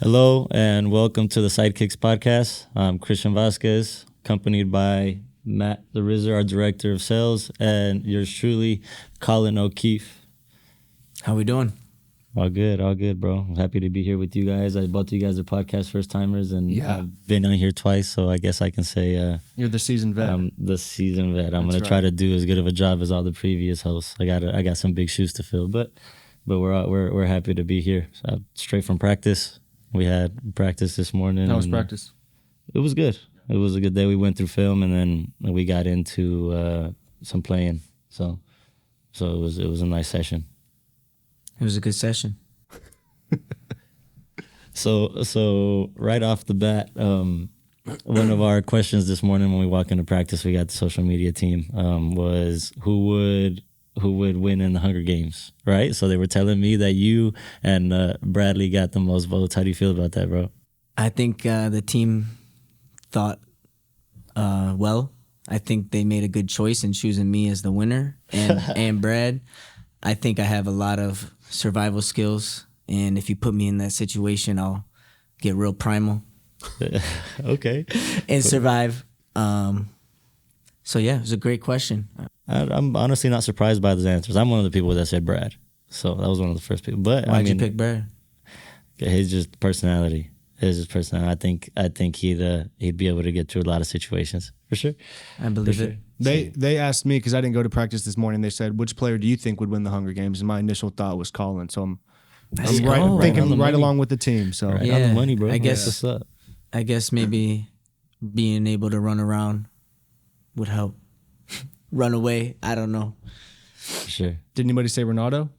Hello and welcome to the Sidekicks Podcast. I'm Christian Vasquez, accompanied by Matt the Rizer, our director of sales, and yours truly, Colin O'Keefe. How we doing? All good, bro. I'm happy to be here with you guys. Both of you guys are podcast first timers, and I've been on here twice, so I guess I can say you're the seasoned vet. I'm the seasoned vet. I'm gonna try to do as good of a job as all the previous hosts. I got some big shoes to fill, but we're happy to be here. So, straight from practice. We had practice this morning. How was practice? It was good. It was a good day. We went through film, and then we got into some playing. So it was a nice session. It was a good session. So right off the bat, one of our questions this morning when we walk into practice, we got the social media team, was who would win in the Hunger Games, right? So they were telling me that you and Bradley got the most votes. How do you feel about that, bro? I think the team thought well. I think they made a good choice in choosing me as the winner and Brad. I think I have a lot of survival skills, and if you put me in that situation, I'll get real primal. Okay. And survive. So yeah, it was a great question. I'm honestly not surprised by those answers. I'm one of the people that said Brad, so that was one of the first people. But Why'd you pick Brad? His just personality. I think he'd be able to get through a lot of situations for sure. I believe it. They asked me because I didn't go to practice this morning. They said, "Which player do you think would win the Hunger Games?" And my initial thought was Colin. So I'm thinking right along with the team. So right on the money, bro. I guess what's up. I guess maybe being able to run around would help. Run away. I don't know. For sure. Did anybody say Ronaldo?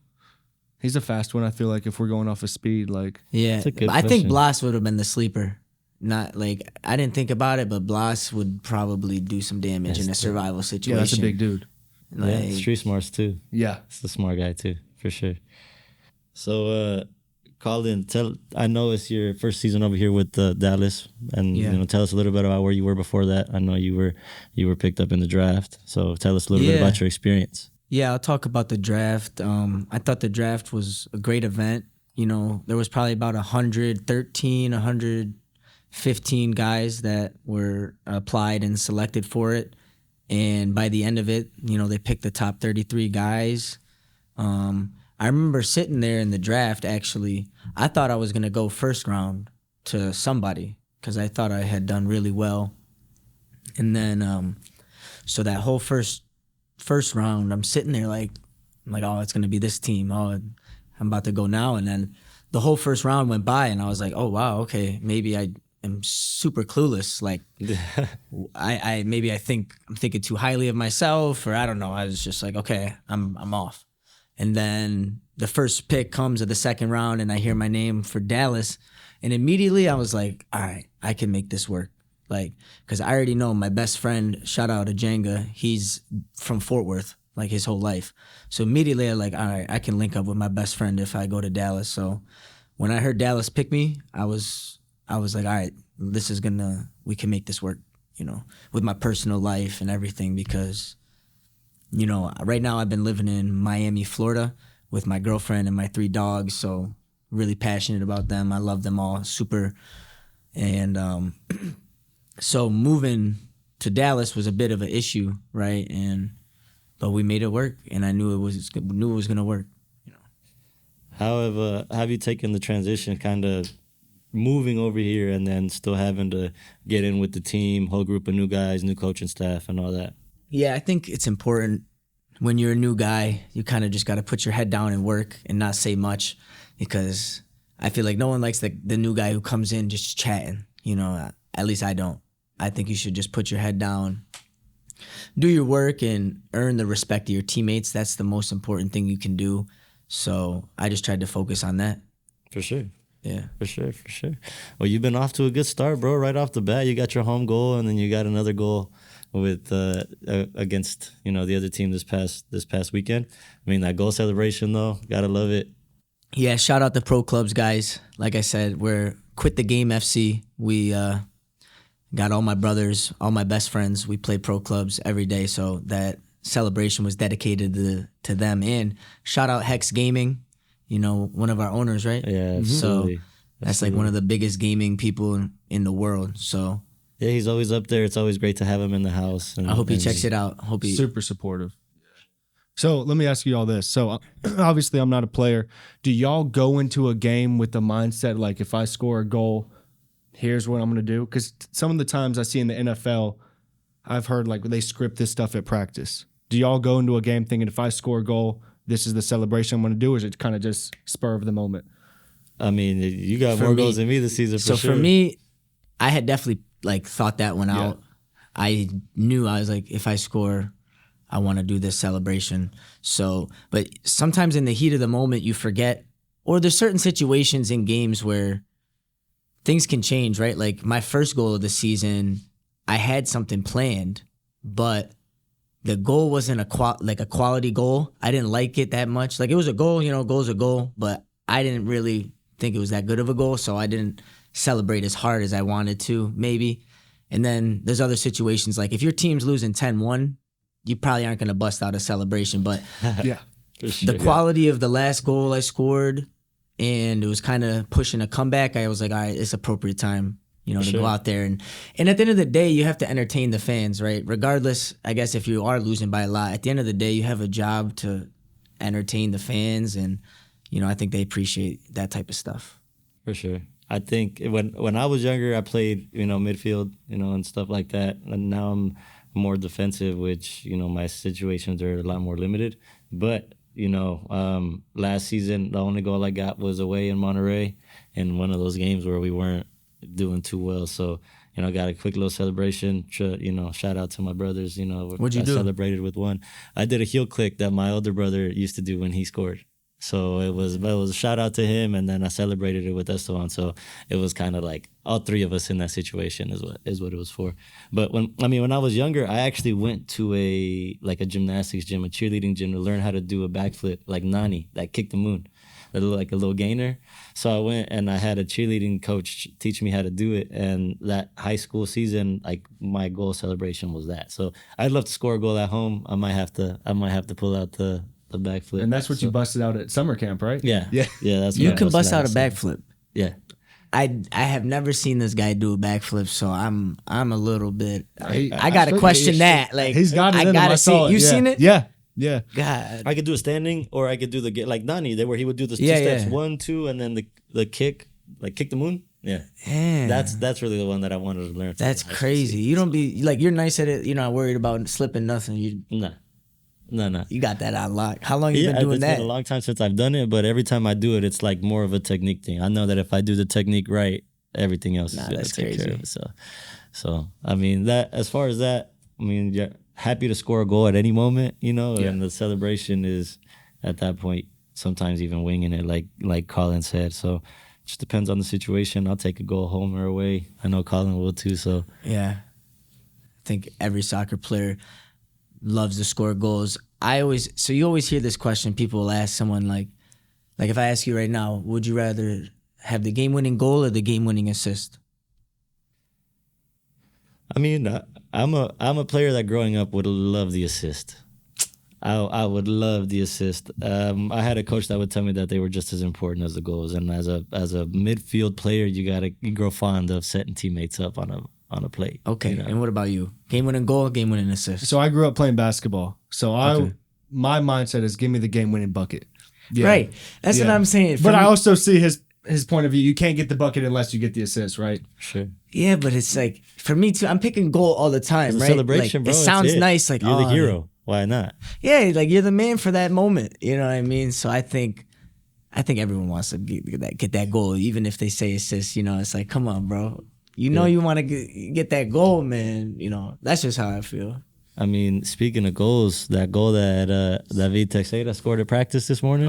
He's a fast one. I feel like if we're going off of speed, like yeah, I think Blas would have been the sleeper. Not like I didn't think about it, but Blas would probably do some damage in a survival situation. Yeah, that's a big dude. Like, street smarts too. Yeah, it's the smart guy too, for sure. So, Colin, I know it's your first season over here with Dallas, and tell us a little bit about where you were before that. I know you were picked up in the draft, so tell us a little bit about your experience. Yeah, I'll talk about the draft. I thought the draft was a great event. You know, there was probably about 115 guys that were applied and selected for it. And by the end of it, they picked the top 33 guys. I remember sitting there in the draft, actually. I thought I was going to go first round to somebody because I thought I had done really well. And then, so that whole first round, I'm sitting there like, oh, it's going to be this team. Oh, I'm about to go now. And then the whole first round went by and I was like, oh, wow, okay, maybe I am super clueless. Like, I'm thinking too highly of myself, or I don't know. I was just like, okay, I'm off. And then the first pick comes of the second round and I hear my name for Dallas. And immediately I was like, all right, I can make this work. Like, because I already know my best friend, shout out to Jenga, he's from Fort Worth, like his whole life. So immediately I'm like, all right, I can link up with my best friend if I go to Dallas. So when I heard Dallas pick me, I was like, all right, we can make this work, with my personal life and everything. Because, right now I've been living in Miami, Florida with my girlfriend and my 3 dogs. So really passionate about them. I love them all super. And, so moving to Dallas was a bit of an issue, right? But we made it work, and I knew it was going to work. How have you taken the transition, kind of moving over here, and then still having to get in with the team, whole group of new guys, new coaching staff, and all that? Yeah, I think it's important when you're a new guy. You kind of just got to put your head down and work, and not say much, because I feel like no one likes the new guy who comes in just chatting. At least I don't. I think you should just put your head down, do your work, and earn the respect of your teammates. That's the most important thing you can do. So I just tried to focus on that. For sure. Yeah. For sure. Well, you've been off to a good start, bro. Right off the bat, you got your home goal, and then you got another goal with against the other team this past weekend. I mean, that goal celebration though, gotta love it. Yeah, shout out the pro clubs guys. Like I said, we're Quit the Game FC. We got all my brothers, all my best friends. We play pro clubs every day, so that celebration was dedicated to them. And shout out Hex Gaming, one of our owners, right? Yeah, absolutely. So That's like one of the biggest gaming people in the world. So yeah, he's always up there. It's always great to have him in the house. And I hope he checks it out. Hope he super supportive. So let me ask you all this. So obviously I'm not a player. Do y'all go into a game with the mindset like if I score a goal, here's what I'm going to do? Because some of the times I see in the NFL, I've heard like they script this stuff at practice. Do y'all go into a game thinking if I score a goal, this is the celebration I'm going to do, or is it kind of just spur of the moment? I mean, you got more goals than me this season for sure. So for me, I had definitely like thought that one out. I knew I was like, if I score, I want to do this celebration. So, but sometimes in the heat of the moment, you forget, or there's certain situations in games where things can change, right? Like my first goal of the season, I had something planned, but the goal wasn't a quality goal. I didn't like it that much. Like it was a goal, goal's a goal, but I didn't really think it was that good of a goal, so I didn't celebrate as hard as I wanted to, maybe. And then there's other situations, like if your team's losing 10-1, you probably aren't going to bust out a celebration, but the quality of the last goal I scored, and it was kind of pushing a comeback, I was like, all right, it's appropriate time, to go out there. And at the end of the day, you have to entertain the fans, right? Regardless, I guess if you are losing by a lot, at the end of the day, you have a job to entertain the fans, and, I think they appreciate that type of stuff. For sure. I think when I was younger, I played, midfield, and stuff like that. And now I'm more defensive, which, my situations are a lot more limited. But, last season, the only goal I got was away in Monterey in one of those games where we weren't doing too well. So, I got a quick little celebration, shout out to my brothers, What'd you do? I celebrated with one. I did a heel click that my older brother used to do when he scored. So it was a shout out to him, and then I celebrated it with Esteban. So it was kind of like all three of us in that situation is what it was for. But when I was younger, I actually went to a gymnastics gym, a cheerleading gym, to learn how to do a backflip like Nani, that kick the moon, like a little gainer. So I went and I had a cheerleading coach teach me how to do it. And that high school season, like my goal celebration was that. So I'd love to score a goal at home. I might have to pull out the backflip. And that's what you busted out at summer camp, right? Yeah. That's you can bust out a backflip. Yeah. I have never seen this guy do a backflip, so I'm a little bit. I gotta question that. Like he's got it. I gotta see it. You seen it? Yeah. God, I could do a standing, or I could do like Nani, where he would do the two steps, 1, 2, and then the kick, like kick the moon. Yeah. That's really the one that I wanted to learn. That's crazy. You don't be like, you're nice at it. You're not worried about slipping nothing. No. You got that unlocked. How long you been doing that? It's been a long time since I've done it, but every time I do it, it's like more of a technique thing. I know that if I do the technique right, everything else is going to take care of it. So I mean, that as far as that, you're happy to score a goal at any moment, and the celebration is at that point sometimes even winging it, like Colin said. So it just depends on the situation. I'll take a goal home or away. I know Colin will too. So yeah, I think every soccer player loves to score goals. You always hear this question. People will ask someone like if I ask you right now, would you rather have the game-winning goal or the game-winning assist? I'm a player that growing up would love the assist. I would love the assist. I had a coach that would tell me that they were just as important as the goals. And as a midfield player, you grow fond of setting teammates up on a plate. Okay, and what about you? Game-winning goal, game-winning assist? So I grew up playing basketball. So my mindset is give me the game-winning bucket. Yeah. Right, that's what I'm saying. But I also see his point of view. You can't get the bucket unless you get the assist, right? Sure. Yeah, but it's like, for me too, I'm picking goal all the time, right? Celebration, like, bro. It sounds nice. Like, you're the hero. Why not? Yeah, like you're the man for that moment. You know what I mean? So I think everyone wants to get that goal, even if they say assist. It's like, come on, bro. You want to get that goal, man. That's just how I feel. Speaking of goals, that goal that David Teixeira scored at practice this morning.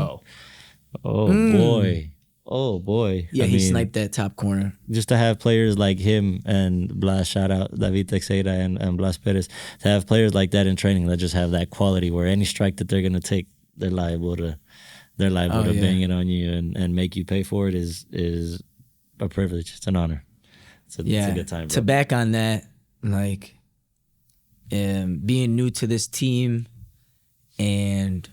Oh boy. Yeah, he sniped that top corner. Just to have players like him and Blas, shout out David Teixeira and Blas Perez, to have players like that in training that just have that quality where any strike that they're gonna take, they're liable to bang it on you and make you pay for it is a privilege. It's an honor. It's a good time, bro. To back on that, like being new to this team and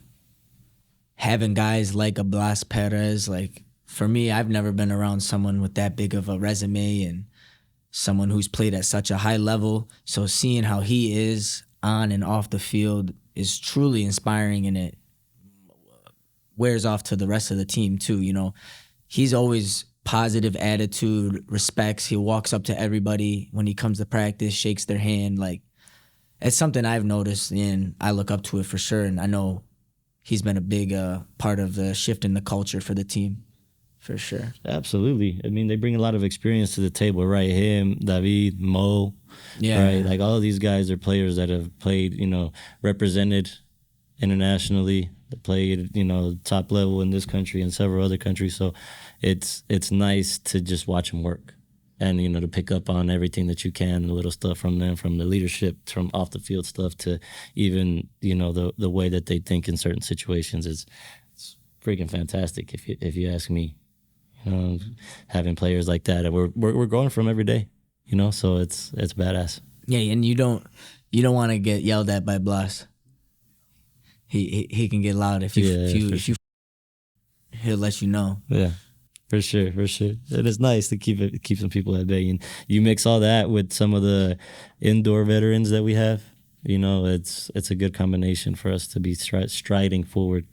having guys like a Blas Perez, like for me, I've never been around someone with that big of a resume and someone who's played at such a high level. So seeing how he is on and off the field is truly inspiring, and it wears off to the rest of the team too. You know, he's always positive attitude, respects. He walks up to everybody when he comes to practice, shakes their hand. Like, it's something I've noticed, and I look up to it for sure. And I know he's been a big part of the shift in the culture for the team, for sure. Absolutely. I mean, they bring a lot of experience to the table, right? Him, David, Mo, right? Like, all of these guys are players that have played, you know, represented internationally, that played, you know, top level in this country and several other countries. So it's nice to just watch them work and, you know, to pick up on everything that you can, the little stuff from them, from the leadership, from off the field stuff to even, you know, the way that they think in certain situations. It's freaking fantastic if you ask me. You know, having players like that, we're growing from every day, you know, so it's badass. Yeah, and you don't want to get yelled at by Blas. He can get loud if you he'll let you know. Yeah, for sure. It is nice to keep some people at bay, and you mix all that with some of the indoor veterans that we have. You know, it's a good combination for us to be striding forward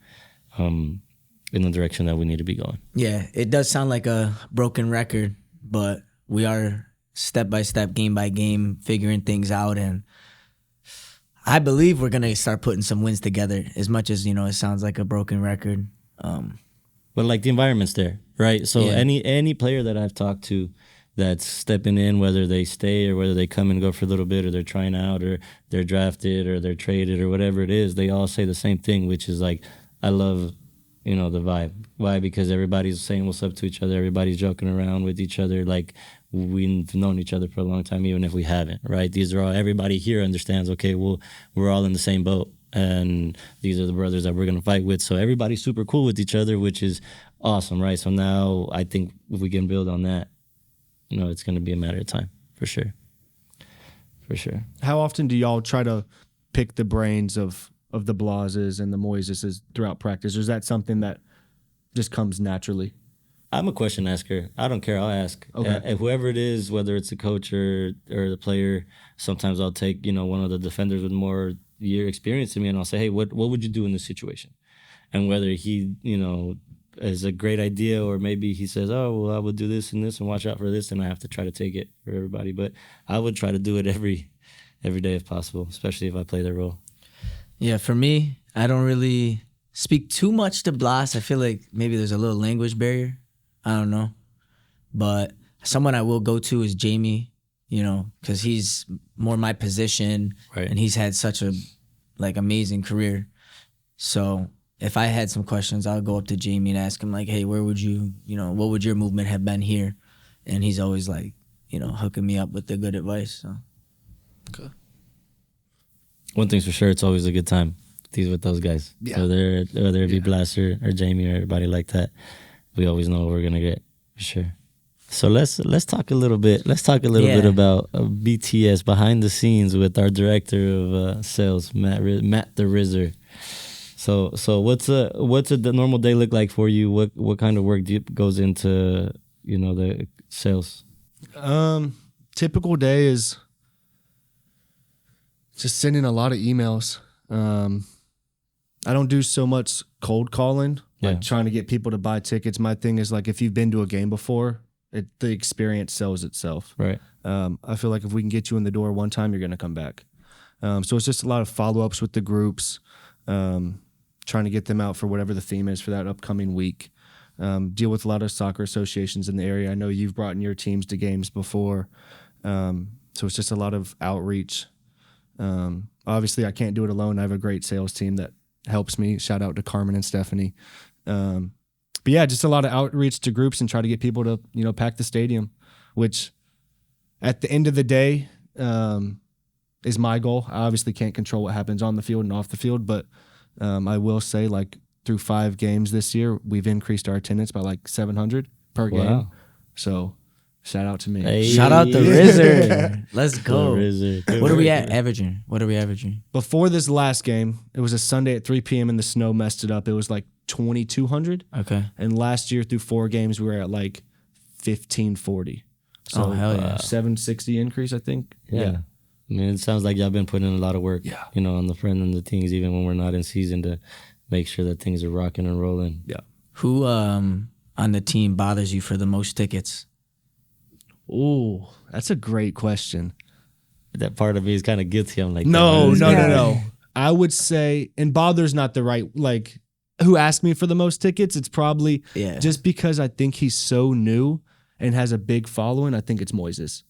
in the direction that we need to be going. Yeah, it does sound like a broken record, but we are step by step, game by game, figuring things out, and I believe we're gonna start putting some wins together. As much as, you know, it sounds like a broken record, but like, the environment's there, right? So any player that I've talked to that's stepping in, whether they stay or whether they come and go for a little bit, or they're trying out, or they're drafted, or they're traded, or whatever it is, they all say the same thing, which is like, I love, you know, the vibe. Why? Because everybody's saying what's up to each other. Everybody's joking around with each other. Like, we've known each other for a long time, even if we haven't, right? These are all, everybody here understands, okay, well, we're all in the same boat, and these are the brothers that we're going to fight with. So everybody's super cool with each other, which is awesome, right? So now I think if we can build on that, you know, it's going to be a matter of time, for sure. For sure. How often do y'all try to pick the brains of the Blases and the Moiseses throughout practice? Or is that something that just comes naturally? I'm a question asker. I don't care. I'll ask. Okay. Whoever it is, whether it's a coach or the player, sometimes I'll take, you know, one of the defenders with more year experience than me, and I'll say, hey, what would you do in this situation? And whether he, you know, is a great idea, or maybe he says, oh, well, I would do this and this and watch out for this, and I have to try to take it for everybody. But I would try to do it every day if possible, especially if I play that role. Yeah, for me, I don't really speak too much to Blas. I feel like maybe there's a little language barrier. I don't know. But someone I will go to is Jamie, you know, because he's more my position, right, and he's had such a, like, amazing career. So if I had some questions, I would go up to Jamie and ask him, like, hey, where would you, you know, what would your movement have been here? And he's always, like, you know, hooking me up with the good advice. So. Okay. One thing's for sure, it's always a good time with those guys. Yeah. Whether it be Blaster or Jamie or everybody like that, we always know what we're gonna get, for sure. So let's talk a little bit. Let's talk a little bit about BTS behind the scenes with our director of sales, Matt the Rizer. So what's the normal day look like for you? What kind of work goes into, you know, the sales? Typical day is just sending a lot of emails. I don't do so much cold calling, like trying to get people to buy tickets. My thing is, like, if you've been to a game before, the experience sells itself. Right. I feel like if we can get you in the door one time, you're going to come back. So it's just a lot of follow-ups with the groups, trying to get them out for whatever the theme is for that upcoming week. Deal with a lot of soccer associations in the area. I know you've brought in your teams to games before. So it's just a lot of outreach. Obviously, I can't do it alone. I have a great sales team that helps me. Shout out to Carmen and Stephanie. But yeah, just a lot of outreach to groups and try to get people to, you know, pack the stadium, which at the end of the day is my goal. I obviously can't control what happens on the field and off the field, but I will say, like, through 5 games this year, we've increased our attendance by like 700 per game. So shout out to me. Hey. Shout out the Rizer. Let's go. Rizer. What are we averaging? What are we averaging? Before this last game, it was a Sunday at 3 p.m. and the snow messed it up. It was like 2,200. Okay. And last year through 4 games, we were at like 1,540. So hell yeah. 760 increase, I think. Yeah. I mean, it sounds like y'all been putting in a lot of work, Yeah. on the front and the things, even when we're not in season, to make sure that things are rocking and rolling. Yeah. Who on the team bothers you for the most tickets? Ooh, that's a great question. That part of me is kind of guilty. I'm like, No. that. I would say, and bother's not the right, like, who asked me for the most tickets? It's probably just because I think he's so new and has a big following. I think it's Moises.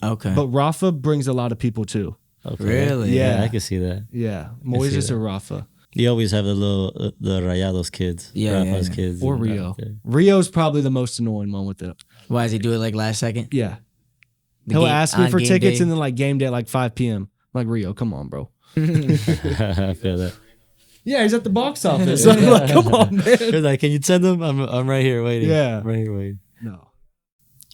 Okay. But Rafa brings a lot of people too. Okay. Really? Yeah. I can see that. Yeah, Moises or Rafa. You always have the Rayados kids, Rafa's kids, or Rio. Rio's probably the most annoying one with it. Why does he do it like last second? Yeah, The he'll game- ask me on for game tickets day? and then like game day at like 5 p.m. I'm like, Rio, come on, bro. I feel that. Yeah, he's at the box office. I'm like, come on, man. They're like, can you send them? I'm right here waiting. Yeah. I'm right here waiting. No,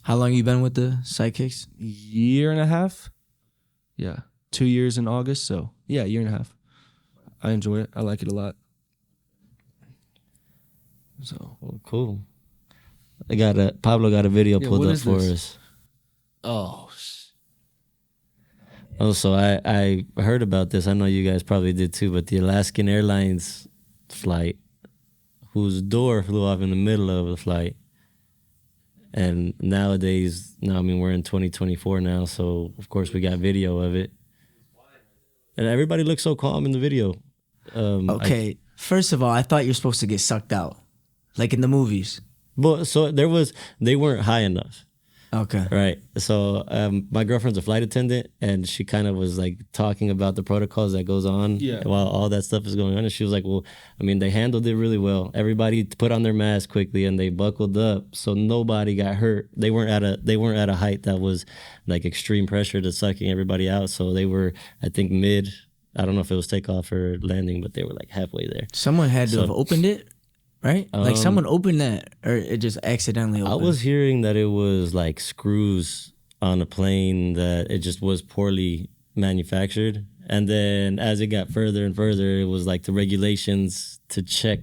How long you been with the Sidekicks? year and a half. Yeah, 2 years in August. So yeah, year and a half. I enjoy it. I like it a lot. So Well, cool. Pablo got a video pulled what up is for this? us. Oh, so I heard about this. I know you guys probably did too, but the Alaskan Airlines flight, whose door flew off in the middle of the flight. And nowadays, we're in 2024 now, so of course we got video of it. And everybody looks so calm in the video. Okay. First of all, I thought you're supposed to get sucked out, like in the movies. But so they weren't high enough. Okay. Right. So my girlfriend's a flight attendant, and she kind of was like talking about the protocols that goes on while all that stuff is going on. And she was like, well, I mean, they handled it really well. Everybody put on their mask quickly and they buckled up, so nobody got hurt. They weren't at a height that was like extreme pressure to sucking everybody out. So they were, I think, mid. I don't know if it was takeoff or landing, but they were like halfway there. Someone had to have opened it, right? Like someone opened that, or it just accidentally opened. I was hearing that it was like screws on a plane, that it just was poorly manufactured. And then as it got further and further, it was like the regulations to check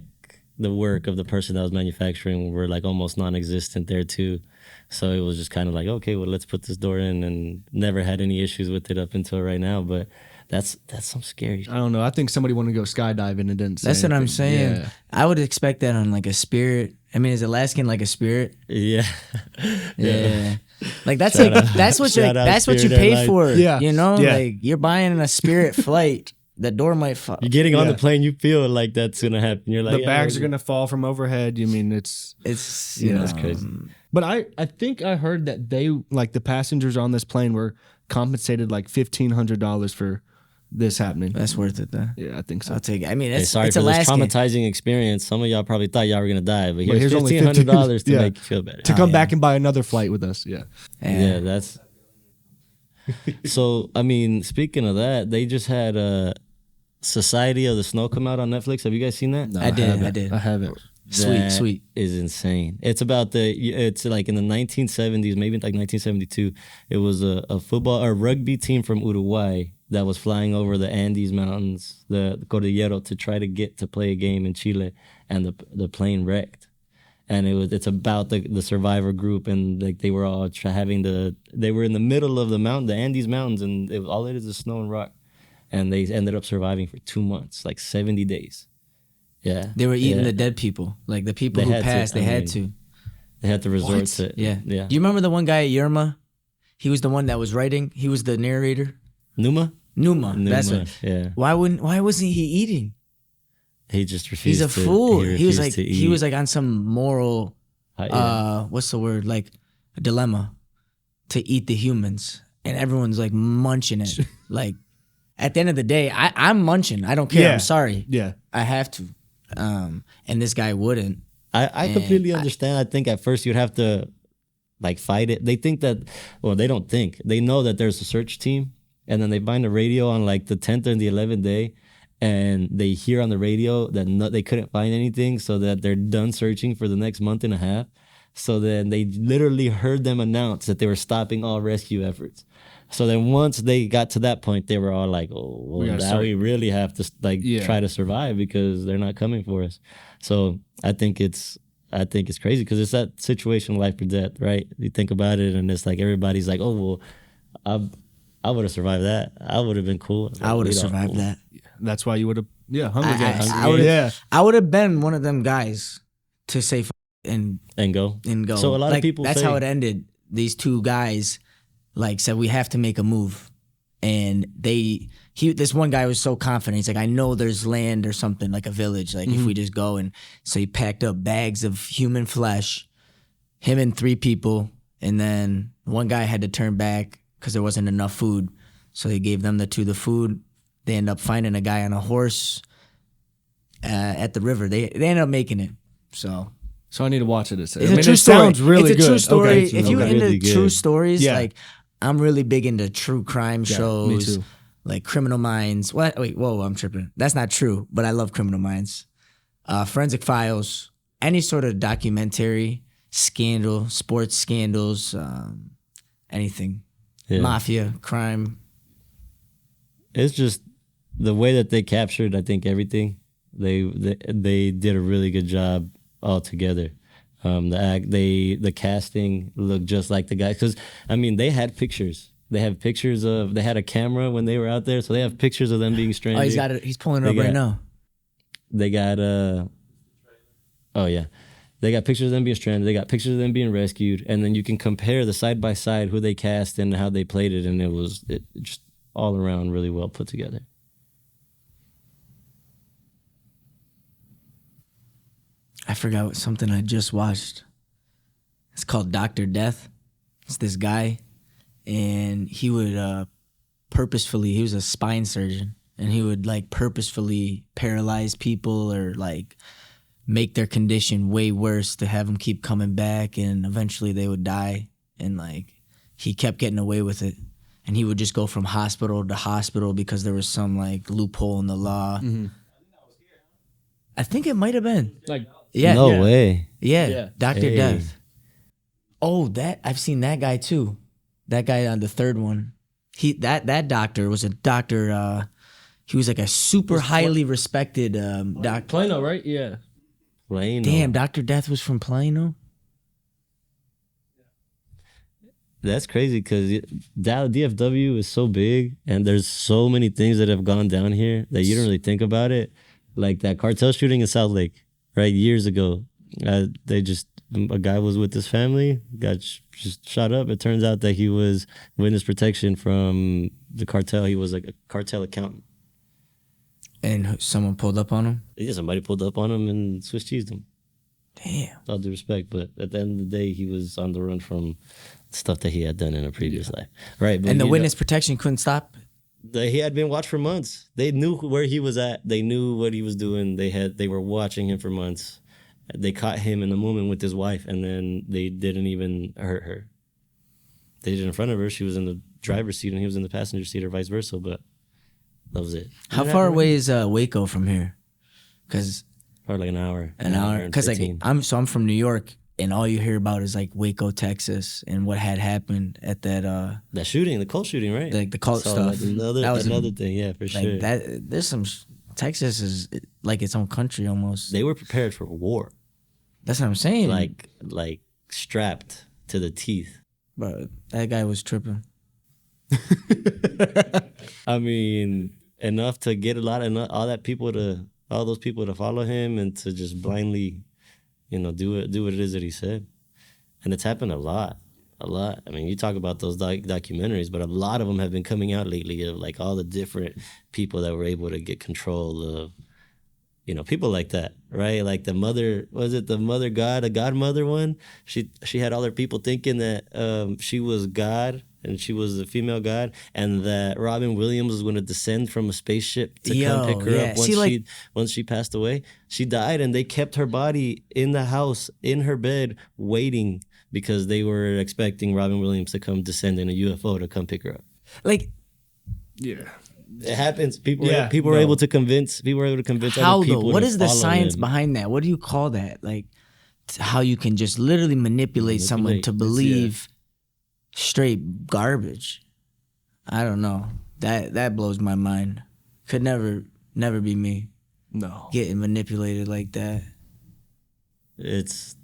the work of the person that was manufacturing were like almost non-existent there too. So it was just kind of like, okay, well, let's put this door in, and never had any issues with it up until right now. But that's some scary. I don't know. I think somebody wanted to go skydiving and didn't say That's what I'm anything. saying. Yeah. I would expect that on like a Spirit. I mean, is Alaskan like a Spirit? Yeah. Yeah. Like that's Shout like out- that's what you shout out that's what you Spirit pay Airlines. for. Yeah. You know, Yeah. like you're buying a Spirit flight. The door might fall. You're getting on Yeah. the plane, you feel like that's gonna happen. You're like, The bags are gonna fall from overhead. You mean it's It's that's crazy. But I think I heard that they, like, the passengers on this plane were compensated like $1,500 for this happening. That's worth it though. Yeah, I think so. I'll take it. I mean, Hey, it's, sorry it's for this Alaskan. traumatizing experience. Some of y'all probably thought y'all were gonna die, but But here's here's only $1,500 to yeah. make you feel better. To come back and buy another flight with us. Yeah. Yeah, that's. So I mean, speaking of that, they just had Society of the Snow come out on Netflix. Have you guys seen that? No, I did. I haven't. That Sweet. is insane. It's about it's like in the 1970s, maybe like 1972. It was a football or rugby team from Uruguay that was flying over the Andes Mountains, the Cordillera, to try to get to play a game in Chile, and the plane wrecked. And it's about the survivor group, and like they were all they were in the middle of the mountain, the Andes Mountains, and all it is snow and rock, and they ended up surviving for 2 months, like 70 days. Yeah, They were eating yeah. the dead people, like the people They who had to, passed. They I had mean, to. They had to resort to Yeah. yeah. Do you remember the one guy at Yerma? He was the one that was writing. He was the narrator. Numa. Numa. That's Numa, it. yeah. Why wasn't he eating? He just refused. He's a fool. He was refused like to he eat. was like on some moral Yeah. what's the word? Like a dilemma to eat the humans. And everyone's like munching it. Like at the end of the day, I'm munching. I don't care. Yeah. I'm sorry. Yeah. I have to. And this guy wouldn't. I completely understand. I think at first you'd have to like fight it. They think that, well, they don't think. They know that there's a search team, and then they find a radio on like the 10th and the 11th day, and they hear on the radio that they couldn't find anything, so that they're done searching for the next month and a half. So then they literally heard them announce that they were stopping all rescue efforts. So then once they got to that point, they were all like, oh, well, now we really have to try to survive because they're not coming for us. So I think it's crazy because it's that situation, life or death, right? You think about it and it's like everybody's like, oh, well, I would have survived that. I would have been cool. I would have survived that. That's why you would have, Hunger Games. I would have been one of them guys to say and go. So a lot of people that's how it ended. These two guys said we have to make a move, and this one guy was so confident. He's like, I know there's land or something, like a village, if we just go. And so he packed up bags of human flesh, him and 3 people, and then one guy had to turn back because there wasn't enough food. So he gave them the food. They end up finding a guy on a horse at the river. They end up making it. So I need to watch it. It's a true story. Sounds really good. It's a true story. Okay. If you're into really true stories, I'm really big into true crime shows. Me too. Like Criminal Minds. What? Wait, whoa, I'm tripping. That's not true, but I love Criminal Minds. Forensic Files, any sort of documentary, scandal, sports scandals, anything. Yeah. Mafia, crime. It's just the way that they captured, I think, everything. They did a really good job all together. The casting looked just like the guys. Because, they had pictures. They had a camera when they were out there, so they have pictures of them being stranded. Oh, he's pulling it up right now. They got, they got pictures of them being stranded. They got pictures of them being rescued. And then you can compare the side-by-side who they cast and how they played it, and it just all around really well put together. I forgot something I just watched. It's called Dr. Death. It's this guy, and he would he was a spine surgeon, and he would purposefully paralyze people or make their condition way worse to have them keep coming back, and eventually they would die. And he kept getting away with it, and he would just go from hospital to hospital because there was some loophole in the law. Mm-hmm. I think it might have been no way. Yeah. Dr. Death. Oh, I've seen that guy too. That guy on the third one. That doctor was a doctor. He was a super highly respected doctor. Plano, right? Yeah. Plano. Damn, Dr. Death was from Plano. That's crazy because DFW is so big, and there's so many things that have gone down here that you don't really think about it. Like that cartel shooting in South Lake, right? Years ago, a guy was with his family, got just shot up. It turns out that he was witness protection from the cartel. He was a cartel accountant. And someone pulled up on him? Yeah, somebody pulled up on him and Swiss cheesed him. Damn. With all due respect, but at the end of the day, he was on the run from stuff that he had done in a previous life. Right. And the witness protection couldn't stop? He had been watched for months. They knew where he was at. They knew what he was doing. They were watching him for months. They caught him in the moment with his wife, and then they didn't even hurt her. They did it in front of her. She was in the driver's seat, and he was in the passenger seat, or vice versa. But that was it. How far away is Waco from here? Because probably an hour. An hour. Because I'm from New York, and all you hear about is Waco, Texas, and what had happened at that shooting, the cult shooting, right? The cult stuff. Another thing, yeah, for sure. There's some. Texas is like its own country almost. They were prepared for war. That's what I'm saying. Like strapped to the teeth. Bro, that guy was tripping. Enough to get all those people to follow him and to just blindly, do what it is that he said. And it's happened a lot. You talk about those documentaries, but a lot of them have been coming out lately of all the different people that were able to get control of, people like that, right? Like the mother, was it the mother god, a godmother one? She had all her people thinking that she was God and she was a female god, and that Robin Williams was going to descend from a spaceship to come pick her up once she passed away. She died, and they kept her body in the house, in her bed, waiting because they were expecting Robin Williams to come descend in a UFO to come pick her up. Yeah. It happens. People were able to convince How other people. though? What to is the follow science him. behind that? What do you call that? how you can just literally manipulate someone to believe straight garbage. I don't know. That blows my mind. Could never be me. No. Getting manipulated like that. It's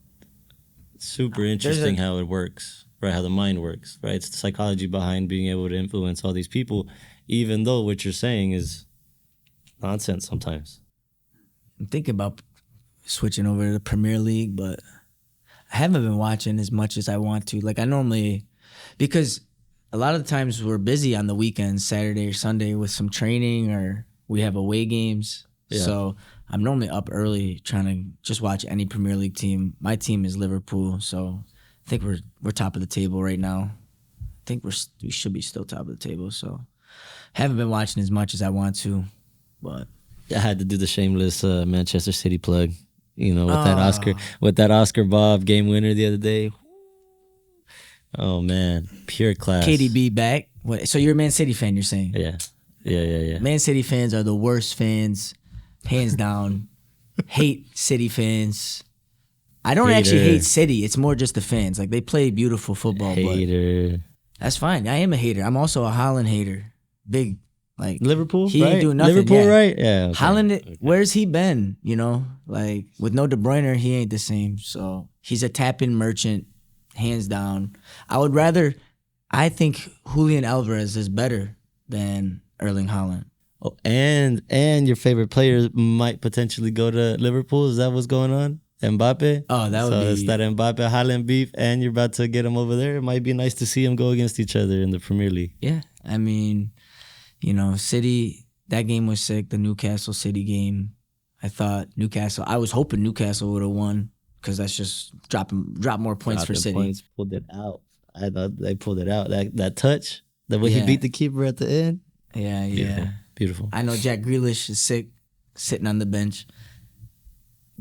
super interesting how it works, right? How the mind works, right? It's the psychology behind being able to influence all these people, even though what you're saying is nonsense sometimes. I'm thinking about switching over to the Premier League, but I haven't been watching as much as I want to. Like I normally, because a lot of the times we're busy on the weekends, Saturday or Sunday with some training or we have away games. Yeah. So I'm normally up early trying to just watch any Premier League team. My team is Liverpool, so I think we're top of the table right now. I think we should be still top of the table. So haven't been watching as much as I want to, but I had to do the shameless Manchester City plug, you know, with that Oscar Bob game winner the other day. Oh man, pure class. KDB back. What? So you're a Man City fan? You're saying? Yeah. Man City fans are the worst fans, hands down. Hate City fans. I don't actually hate City. It's more just the fans. Like they play beautiful football. Hater. But that's fine. I am a hater. I'm also a Haaland hater. Big. Like Liverpool, he right? ain't doing nothing. Liverpool, right? Yeah. Okay. Haaland, where's he been? You know, like with no De Bruyne, he ain't the same. So he's a tap-in merchant, hands down. I think Julian Alvarez is better than Erling Haaland. Oh, and your favorite player might potentially go to Liverpool. Is that what's going on? Mbappe? Oh, that would be... So it's that Mbappe-Haaland beef, and you're about to get him over there. It might be nice to see them go against each other in the Premier League. Yeah, I mean... You know, City, that game was sick, the Newcastle City game. I was hoping Newcastle would have won because that's just drop more points for City. Points, pulled it out. I thought they pulled it out. That touch, the way he beat the keeper at the end. Yeah. Beautiful. I know Jack Grealish is sick, sitting on the bench.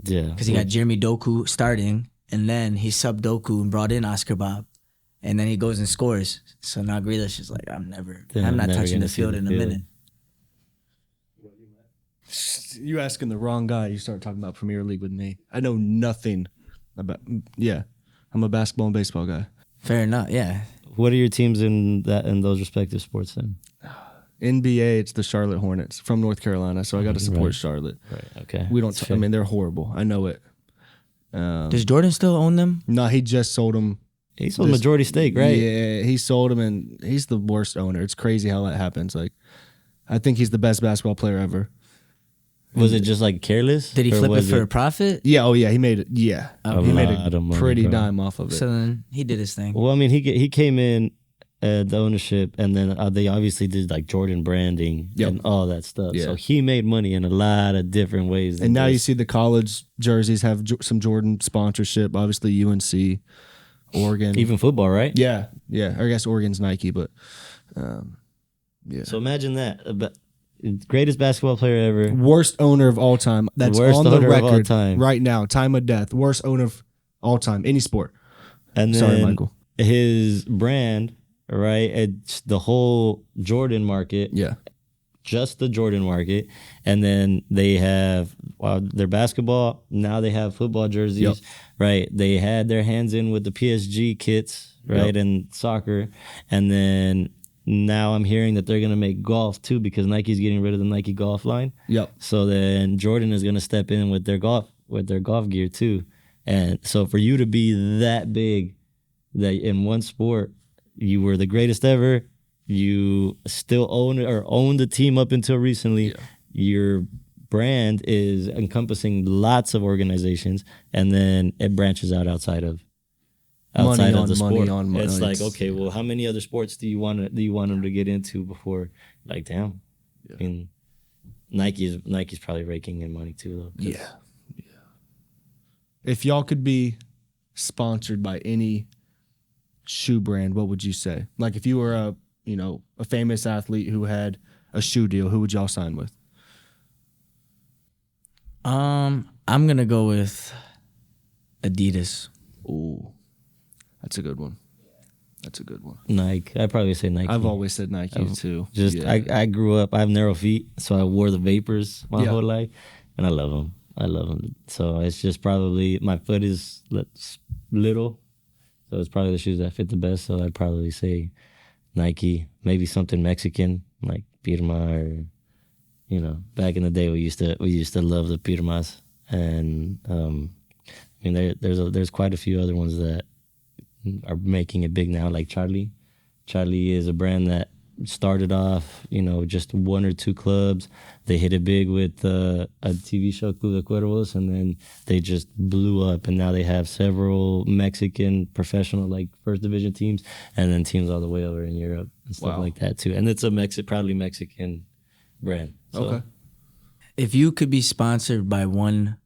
Yeah. Because he got Jeremy Doku starting, and then he subbed Doku and brought in Oscar Bob. And then he goes and scores. So now Grealish is like, I'm not touching the field in a minute. You asking the wrong guy. You start talking about Premier League with me. I know nothing about. Yeah, I'm a basketball and baseball guy. Fair enough. Yeah. What are your teams in those respective sports then? NBA, it's the Charlotte Hornets from North Carolina. So I got to support Charlotte. Right. Okay. We don't. I mean, they're horrible. I know it. Does Jordan still own them? No, he just sold them. He sold majority stake, right? Yeah, he sold him, and he's the worst owner. It's crazy how that happens. Like, I think he's the best basketball player ever. Was it just like careless? Did he flip it for a profit? Yeah. Oh yeah, he made it. Yeah, he made a pretty dime off of it. So then he did his thing. Well, I mean, he came in the ownership, and then they obviously did like Jordan branding and all that stuff. Yeah. So he made money in a lot of different ways. And now you see the college jerseys have some Jordan sponsorship. Obviously, UNC. Oregon, even football, right? Yeah. Or I guess Oregon's Nike, but yeah. So imagine that, greatest basketball player ever, worst owner of all time. That's worst on the owner record of all time. Right now. Time of death. Worst owner of all time, any sport. And then sorry, Michael. His brand, right? It's the whole Jordan market. Yeah. Just the Jordan market, and then they have their basketball. Now they have football jerseys, right? They had their hands in with the PSG kits, right, and soccer, and then now I'm hearing that they're gonna make golf too because Nike's getting rid of the Nike golf line. Yep. So then Jordan is gonna step in with their golf gear too, and so for you to be that big, that in one sport you were the greatest ever. You still own the team up until recently. Yeah. Your brand is encompassing lots of organizations, and then it branches out outside of the sport. It's like, okay, well, how many other sports do you want them to get into before? Like, damn, I mean, Nike's probably raking in money too, though. Yeah. If y'all could be sponsored by any shoe brand, what would you say? Like, if you were a famous athlete who had a shoe deal, who would y'all sign with? I'm gonna go with Adidas. Ooh, that's a good one. Nike. I'd probably say Nike. I've always said Nike too. I grew up. I have narrow feet, so I wore the Vapors my whole life, and I love them. I love them. So it's just probably my foot is little, so it's probably the shoes that fit the best. So I'd probably say Nike, maybe something Mexican like Pirma, or back in the day we used to love the Pirmas, and I mean there's quite a few other ones that are making it big now, like Charlie. Charlie is a brand that started off, just one or two clubs. They hit it big with a TV show, Club de Cuervos, and then they just blew up. And now they have several Mexican professional, like first division teams, and then teams all the way over in Europe and stuff like that too. And it's a proudly Mexican brand. So. Okay. If you could be sponsored by one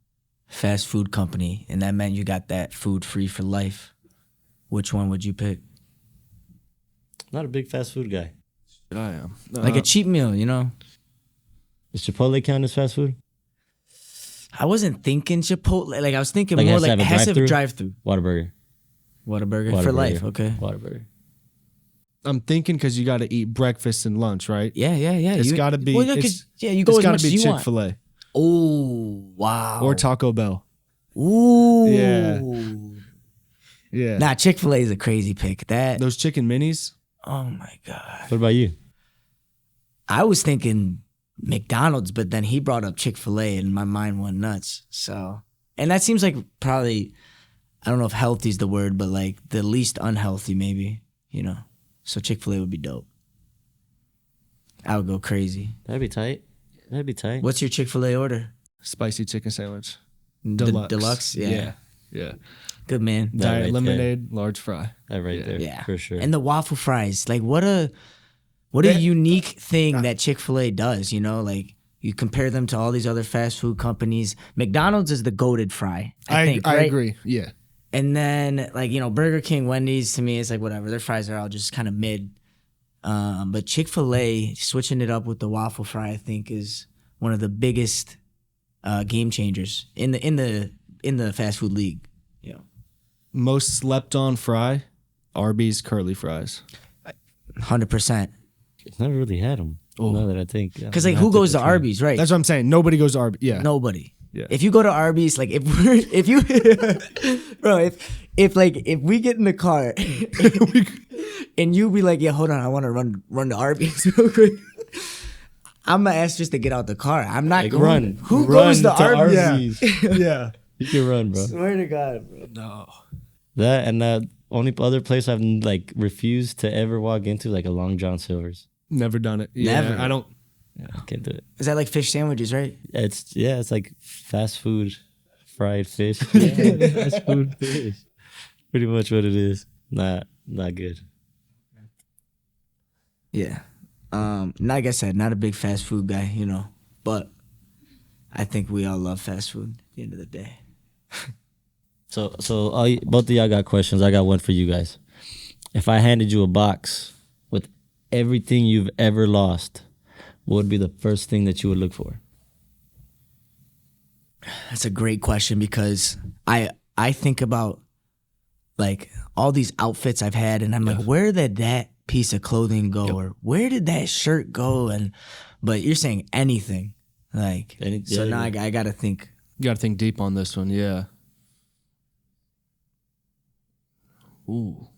fast food company and that meant you got that food free for life, which one would you pick? Not a big fast food guy. I am. Like a cheap meal, Does Chipotle count as fast food? I wasn't thinking Chipotle. Like I was thinking Like more it has to like have a has to have a drive-thru? drive-through. Whataburger. For life, okay. Whataburger. I'm thinking because you got to eat breakfast and lunch, right? Yeah. It's got to be. Well, you go as much as you want. Chick-fil-A Oh, wow. or Taco Bell. Ooh. Yeah. Nah, Chick-fil-A is a crazy pick. Those chicken minis. Oh my God. What about you? I was thinking McDonald's, but then he brought up Chick-fil-A and my mind went nuts. So, and that seems like probably, I don't know if healthy is the word, but like the least unhealthy maybe, So Chick-fil-A would be dope. I would go crazy. That'd be tight. What's your Chick-fil-A order? Spicy chicken sandwich. Deluxe? Yeah. Good man. Diet right lemonade, large fry. That right there. Yeah. For sure. And the waffle fries. Like what a unique thing that Chick-fil-A does, Like you compare them to all these other fast food companies. McDonald's is the goated fry. I think, I right? agree. Yeah. And then like, Burger King, Wendy's, to me, it's like whatever. Their fries are all just kind of mid. But Chick-fil-A, switching it up with the waffle fry, I think is one of the biggest game changers in the fast food league. Most slept on fry, Arby's curly fries. 100%. Never really had them. Now that I think. Because like who goes to Arby's, right? That's what I'm saying. Nobody goes to Arby's. Yeah. Nobody. Yeah. If you go to Arby's, like if we get in the car and you be like, yeah, hold on, I want to run to Arby's real quick. I'm gonna ask just to get out the car. I'm not Like, going. run. Who Run goes to to Arby's? Yeah. You can run, bro. Swear to God, bro. No. That and the only other place I've like refused to ever walk into, like a Long John Silver's. Never done it. Yeah, Never. I don't. Yeah, I can't do it. Is that like fish sandwiches, right? It's like fast food fried fish. Yeah, fast food fish. Pretty much what it is. Not good. Yeah. Like I said, not a big fast food guy, but I think we all love fast food at the end of the day. So both of y'all got questions. I got one for you guys. If I handed you a box with everything you've ever lost, what would be the first thing that you would look for? That's a great question because I think about like all these outfits I've had and I'm like, where did that piece of clothing go? Or where did that shirt go? But you're saying anything. Like now I gotta think. You got to think deep on this one. Yeah. Ooh.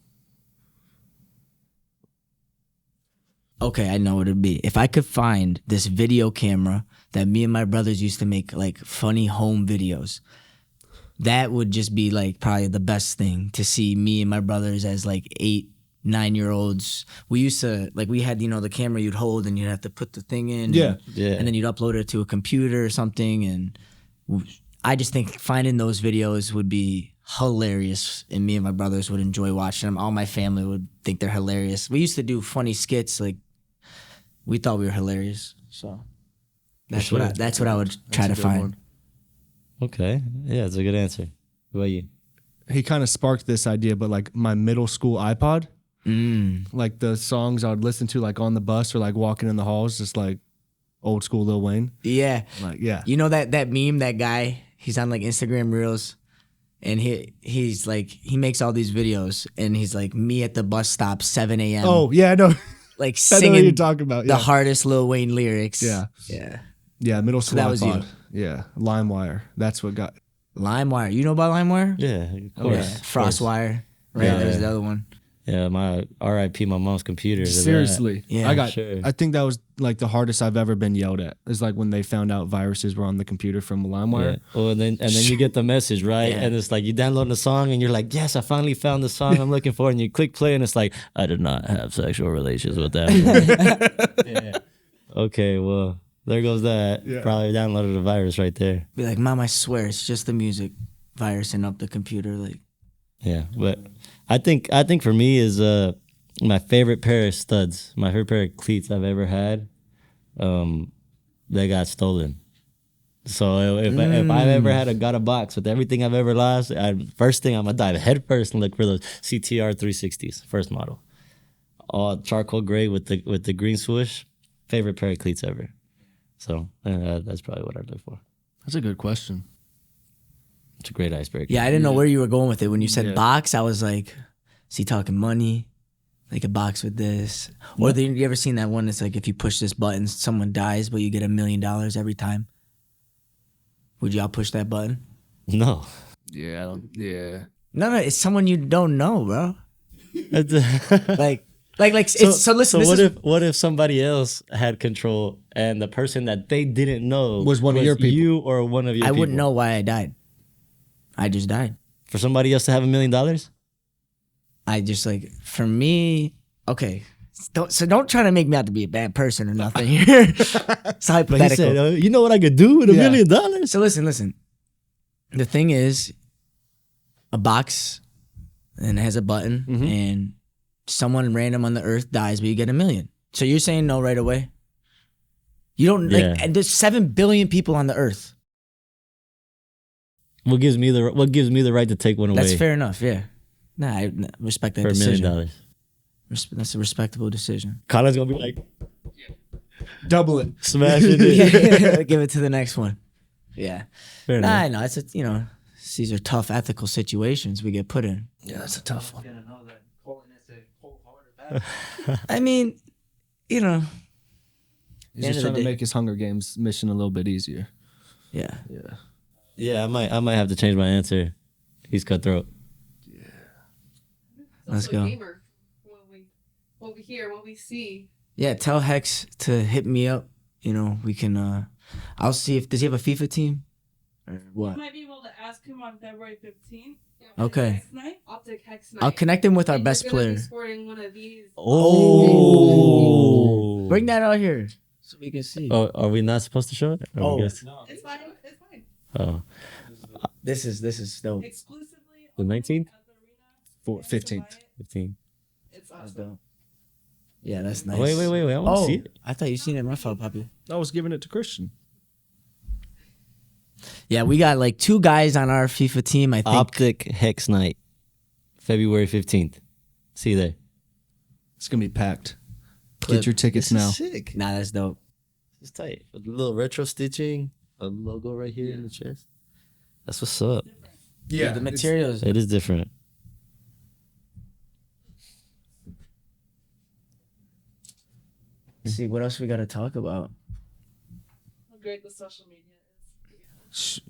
Okay, I know what it'd be. If I could find this video camera that me and my brothers used to make like funny home videos, that would just be like probably the best thing to see me and my brothers as like 8, 9-year-olds. We used to like we had the camera you'd hold and you'd have to put the thing in. Yeah. And then you'd upload it to a computer or something. And I just think finding those videos would be hilarious, and me and my brothers would enjoy watching them. All my family would think they're hilarious. We used to do funny skits, like we thought we were hilarious. So that's what I would try to find. One. Okay, yeah, it's a good answer. What about you? He kind of sparked this idea, but like my middle school iPod, like the songs I would listen to like on the bus or like walking in the halls, just like old school Lil Wayne. Yeah, like yeah. You know that meme, that guy, he's on like Instagram Reels. And he's like, he makes all these videos, and he's like, me at the bus stop, 7 a.m. Oh, yeah, I know. Like I know what singing you're talking about. the hardest Lil Wayne lyrics. Yeah. Yeah. Yeah, middle school. that was you. Yeah, LimeWire. That's what got. LimeWire. You know about LimeWire? Yeah, of course. Yeah. FrostWire. Right. Yeah. There's the other one. Yeah, my RIP, my mom's computer. Seriously, Yeah, I think that was like the hardest I've ever been yelled at. Is like when they found out viruses were on the computer from LimeWire. Yeah. Oh, and then you get the message, right? Yeah. And it's like you download the song and you're like, yes, I finally found the song I'm looking for. And you click play and it's like, I did not have sexual relations with that one. Yeah. Okay, well, there goes that. Yeah. Probably downloaded a virus right there. Be like, Mom, I swear it's just the music virusing up the computer. Like, Yeah, but I think for me is my favorite pair of studs, my favorite pair of cleats I've ever had. They got stolen. So if I've ever got a box with everything I've ever lost, first thing I'm gonna dive head first and look for those CTR 360s, first model, all charcoal gray with the green swoosh. Favorite pair of cleats ever. So that's probably what I look for. That's a good question. It's a great icebreaker. yeah, I didn't know where you were going with it. When you said Yeah. box, I was like, is he talking money? Like a box with this? Or you ever seen that one that's like, if you push this button, someone dies, but you get $1 million every time? Would y'all push that button? No. Yeah, yeah. No, it's someone you don't know, bro. Like, So listen. what if somebody else had control and the person that they didn't know Was one of your people. you or one of your I people? wouldn't know why I died. I just died. For somebody else to have $1 million? I just like, for me, okay. Don't try to make me out to be a bad person or nothing here. It's But he hypothetical. said, you know what I could do with $1 million? So listen. The thing is, a box and it has a button, and someone random on the earth dies, but you get $1 million. So you're saying no right away? You don't Yeah. like. And there's 7 billion people on the earth. What gives me the right to take one away? That's fair enough. Yeah. Nah, I respect that For $1 decision. million. That's a respectable decision. Colin's gonna be like Double it. smashing it. Yeah, give it to the next one. Yeah. Fair enough. I know. It's these are tough ethical situations we get put in. Yeah, that's a tough one. I mean, He's end just of trying the to day- make his Hunger Games mission a little bit easier. yeah. Yeah. Yeah, I might have to change my answer. He's cutthroat. Let's Also go. a gamer. What we hear, what we see. Yeah, tell Hex to hit me up. We can I'll see if does he have a FIFA team? Or what? You might be able to ask him on February 15th. Okay. Next night, Optic Hex night. I'll connect him with our And best you're gonna be player. sporting one of these. Oh. Bring that out here so we can see. Oh, are we not supposed to show it? Or Oh. we guess- It's fine. It's fine. Oh. This is dope. Exclusively. The 19th? At the arena. 15th. 15. It's That's awesome. dope. Yeah, that's nice. Wait. I want to Oh, see it. I thought you seen it. My fault, Poppy. I was giving it to Christian. Yeah, we got like 2 guys on our FIFA team. I think. Optic Hex Night, February 15th. See you there. It's gonna be packed. Clip. Get your tickets now. Sick. Nah, that's dope. It's tight. With a little retro stitching, a logo right here in the chest. That's what's up. Yeah, the materials. It is different. Let's see what else we got to talk about. How great the social media is.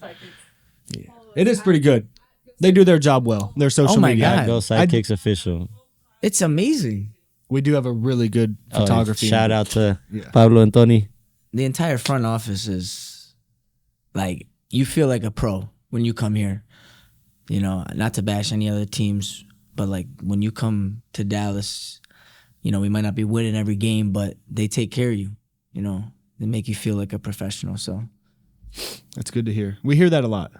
Sidekicks. It is pretty good. They do their job well. Their social Oh my media. God. Go Sidekicks official. It's amazing. We do have a really good Oh, photography. shout out to Yeah. Pablo and Tony. The entire front office is like you feel like a pro when you come here. Not to bash any other teams, but like when you come to Dallas, we might not be winning every game, but they take care of you. They make you feel like a professional. So That's good to hear. We hear that a lot.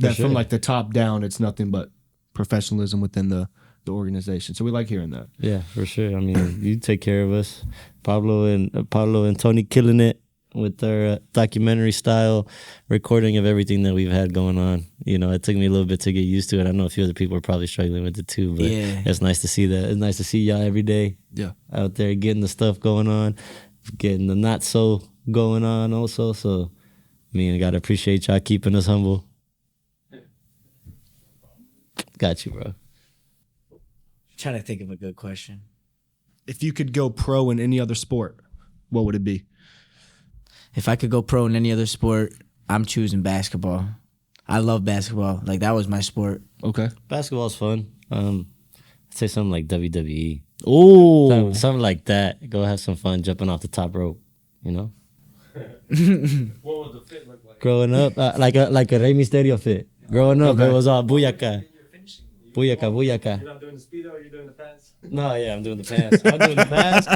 That sure. from like the top down, it's nothing but professionalism within the organization. So we like hearing that. Yeah, for sure. I mean, you take care of us. Pablo and Tony killing it with their documentary style recording of everything that we've had going on. It took me a little bit to get used to it. I know a few other people are probably struggling with it too, but Yeah. it's nice to see that. It's nice to see y'all every day Yeah. out there getting the stuff going on, getting the not so going on also. So, I got to appreciate y'all keeping us humble. Got you, bro. trying to think of a good question. If you could go pro in any other sport, what would it be? if I could go pro in any other sport, I'm choosing basketball. I love basketball. Like, that was my sport. Okay. Basketball's fun. I'd say something like WWE. Oh, Something like that. Go have some fun jumping off the top rope. You know. What would the fit look like? Growing up, like a Rey Mysterio fit. Growing up, Okay. it was all booyaka, booyaka. You're not doing the speedo, you're doing the pants. No, yeah, I'm doing the pants. I'm doing the mask.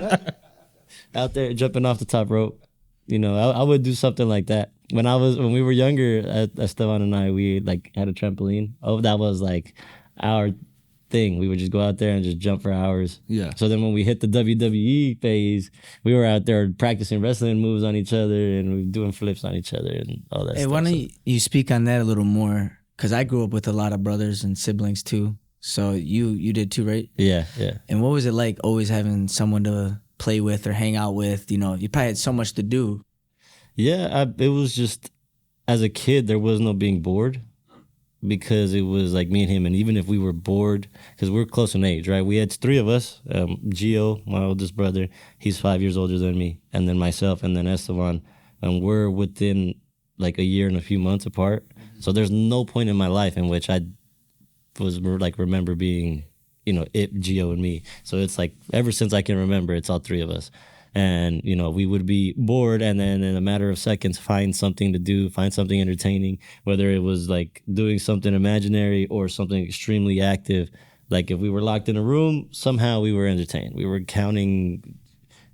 Out there jumping off the top rope. You know, I would do something like that. When we were younger, Esteban and I, we like had a trampoline. Oh, that was like our thing. We would just go out there and just jump for hours. Yeah. So then when we hit the WWE phase, we were out there practicing wrestling moves on each other and we were doing flips on each other and all that Hey, stuff. why So- don't you speak on that a little more? Because I grew up with a lot of brothers and siblings too. So you did too, right? Yeah, yeah. And what was it like always having someone to play with or hang out with? You know, you probably had so much to do. Yeah, it was just, as a kid, there was no being bored because it was like me and him. And even if we were bored, because we're close in age, right? We had three of us. Gio, my oldest brother, he's 5 years older than me. And then myself and then Esteban. And we're within like a year and a few months apart. So there's no point in my life in which I was like remember being, you know, Gio and me. So it's like ever since I can remember, it's all three of us. And, you know, we would be bored and then in a matter of seconds find something to do, find something entertaining, whether it was like doing something imaginary or something extremely active. Like if we were locked in a room, somehow we were entertained. We were counting,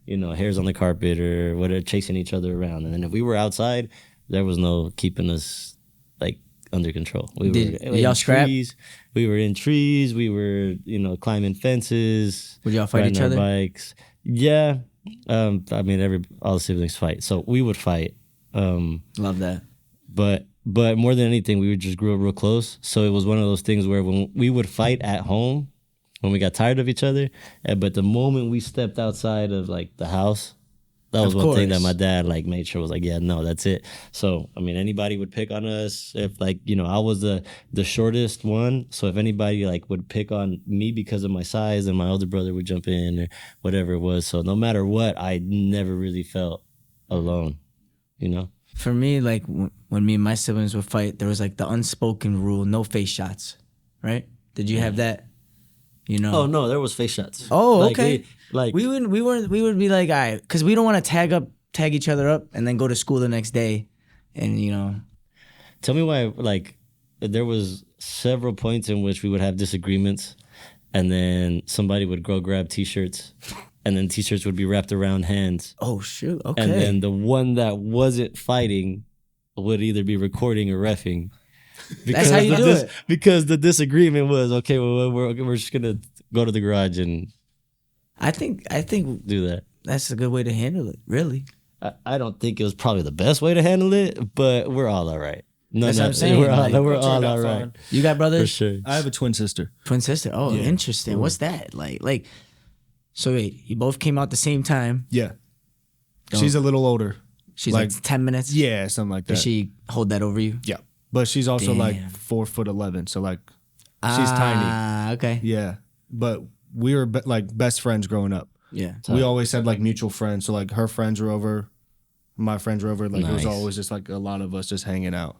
you know, hairs on the carpet or whatever, chasing each other around. And then if we were outside, there was no keeping us like under control. Did in y'all scrap? trees. We were in trees. We were, you know, climbing fences. Would y'all fight riding each our other? bikes. Yeah. I mean, all the siblings fight, so we would fight. Love that. But more than anything, we would just grew up real close. So it was one of those things where when we would fight at home, when we got tired of each other, but the moment we stepped outside of like the house, that was Of one thing that course. my dad like made sure was like, yeah, no, that's it. So I mean, anybody would pick on us if like, you know, I was the shortest one. So if anybody like would pick on me because of my size, then my older brother would jump in or whatever it was. So no matter what, I never really felt alone, you know? For me, like when me and my siblings would fight, there was like the unspoken rule: no face shots. Right? Did you have that? You know? Oh no, there was face shots. Oh, Like, okay. we We would be like, all right, because we don't want to tag each other up and then go to school the next day, and you know. Tell me why, like, there was several points in which we would have disagreements, and then somebody would go grab T-shirts, and then T-shirts would be wrapped around hands, Oh shoot! Okay. and then the one that wasn't fighting would either be recording or reffing. That's how you do it. Because the disagreement was, okay, well, we're just gonna go to the garage and I think do that. that's a good way to handle it. Really. I don't think it was probably the best way to handle it, but we're all right. No, That's what I'm saying, We're all, like, we're it all turned out all right. fine. You got For brothers? sure. I have a twin sister. Twin sister. Oh, Yeah. interesting. What's that like? So wait, you both came out at the same time. Yeah. Don't- She's a little older. She's like, Like, 10 minutes. Yeah, something like that. Did she hold that over you? Yeah. But she's also like Damn. 4'11", so like she's tiny. Ah, okay. Yeah. But we were like best friends growing up. Yeah. We always had like mutual friends. So like her friends were over, my friends were over. Like it was Nice. always just like a lot of us just hanging out.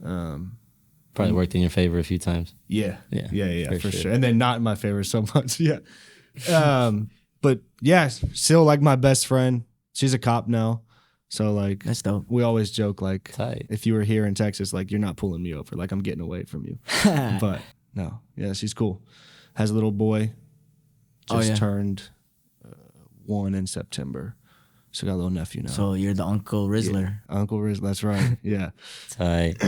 Probably worked in your favor a few times. Yeah. Yeah, Yeah, for for sure. sure. And then not in my favor so much. Yeah. But yeah, still like my best friend. She's a cop now. So like That's dope. we always joke like Tight. if you were here in Texas, like you're not pulling me over. Like I'm getting away from you. But no, yeah, she's cool. Has a little boy. Oh, Just yeah. turned 1 in September. So got a little nephew now. So you're the Uncle Rizzler. Uncle Riz, that's right. Yeah. Tight.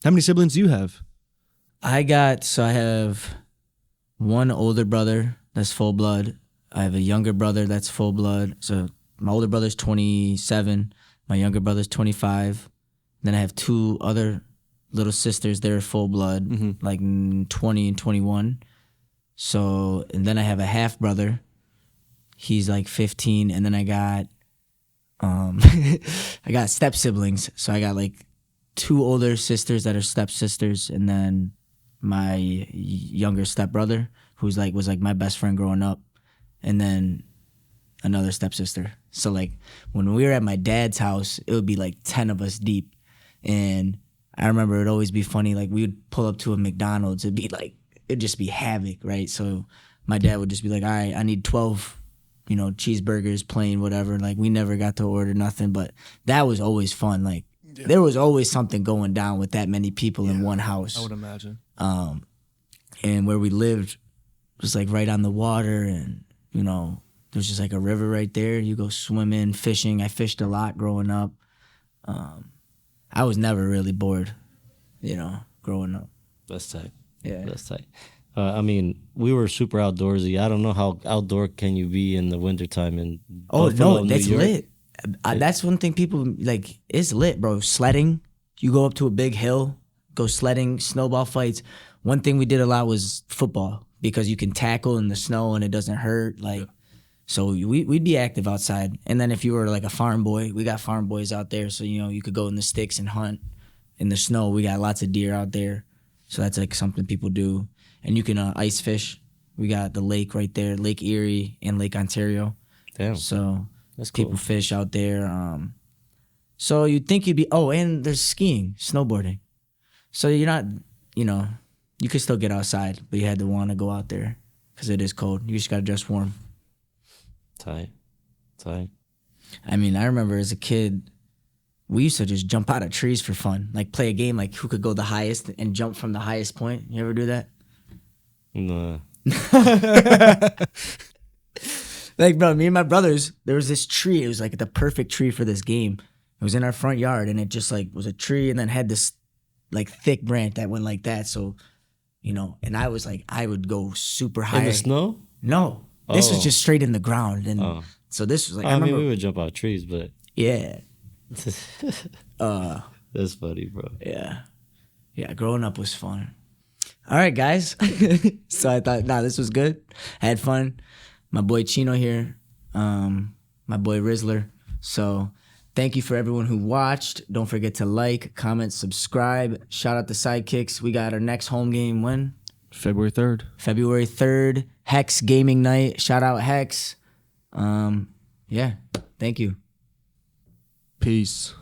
How many siblings do you have? I have one older brother that's full blood. I have a younger brother that's full blood. So my older brother's 27. My younger brother's 25. Then I have two other little sisters. They're full blood, like 20 and 21. So, and then I have a half brother. He's like 15. And then I got, I got step siblings. So I got like two older sisters that are step sisters, and then my younger step brother, who's like was like my best friend growing up, and then another stepsister. So like when we were at my dad's house, it would be like 10 of us deep. And I remember it'd always be funny. Like we would pull up to a McDonald's. It'd just be havoc, right? So my dad would just be like, all right, I need 12, cheeseburgers, plain, whatever. Like we never got to order nothing, but that was always fun. Like there was always something going down with that many people in one house. I would imagine. And where we lived was like right on the water, and there's just like a river right there. You go swimming, fishing. I fished a lot growing up. I was never really bored, growing up. That's tight. Yeah. That's tight. I mean, we were super outdoorsy. I don't know how outdoor can you be in the wintertime in Buffalo, New that's York? lit. That's one thing people like. It's lit, bro. Sledding. You go up to a big hill, go sledding, snowball fights. One thing we did a lot was football because you can tackle in the snow and it doesn't hurt. So we'd be active outside. And then if you were like a farm boy, we got farm boys out there. So, you could go in the sticks and hunt in the snow. We got lots of deer out there. So that's like something people do. And you can ice fish. We got the lake right there, Lake Erie and Lake Ontario. Damn. So That's cool. people fish out there. So you'd think you'd be, and there's skiing, snowboarding. So you're not, you could still get outside, but you had to want to go out there because it is cold. You just got to dress warm. Tight. I mean, I remember as a kid, we used to just jump out of trees for fun. Like play a game like who could go the highest and jump from the highest point. You ever do that? No. Like, bro, me and my brothers, there was this tree. It was like the perfect tree for this game. It was in our front yard, and it just like was a tree and then had this like thick branch that went like that. So, and I was like, I would go super high. In the snow? No. This was Oh. just straight in the ground. And so this was like, I mean, remember. we would jump out trees, but Yeah. that's funny, bro. Yeah. Yeah, growing up was fun. All right, guys. So I thought, this was good. I had fun. My boy Chino here. My boy Rizler. So thank you for everyone who watched. Don't forget to like, comment, subscribe. Shout out to Sidekicks. We got our next home game when? February 3rd. February 3rd. Hex Gaming Night. Shout out Hex. Yeah. Thank you. Peace.